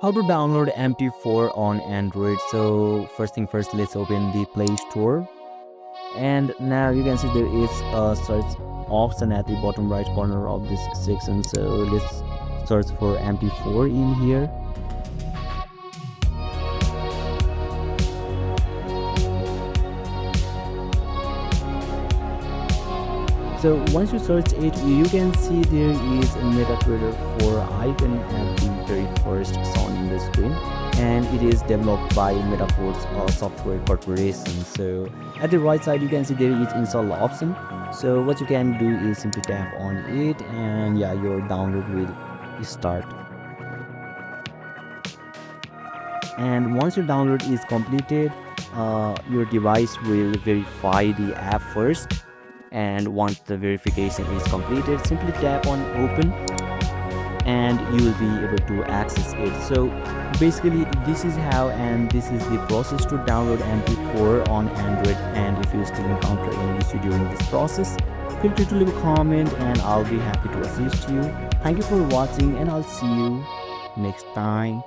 How to download MP4 on Android. So first thing first, let's open the Play Store, and now you can see there is a search option at the bottom right corner of this section. So let's search for MP4 in here. So once you search it, you can see there is a MetaTrader 4 icon at the very first shown in the screen, and it is developed by MetaTrader Software Corporation. So at the right side, you can see there is install option. So what you can do is simply tap on it, and yeah, your download will start. And once your download is completed, your device will verify the app first. And once the verification is completed, simply tap on open and you will be able to access it. So basically this is how, and this is the process to download MP4 on Android. And if you still encounter any issue during this process, feel free to leave a comment and I'll be happy to assist you. Thank you for watching, and I'll see you next time.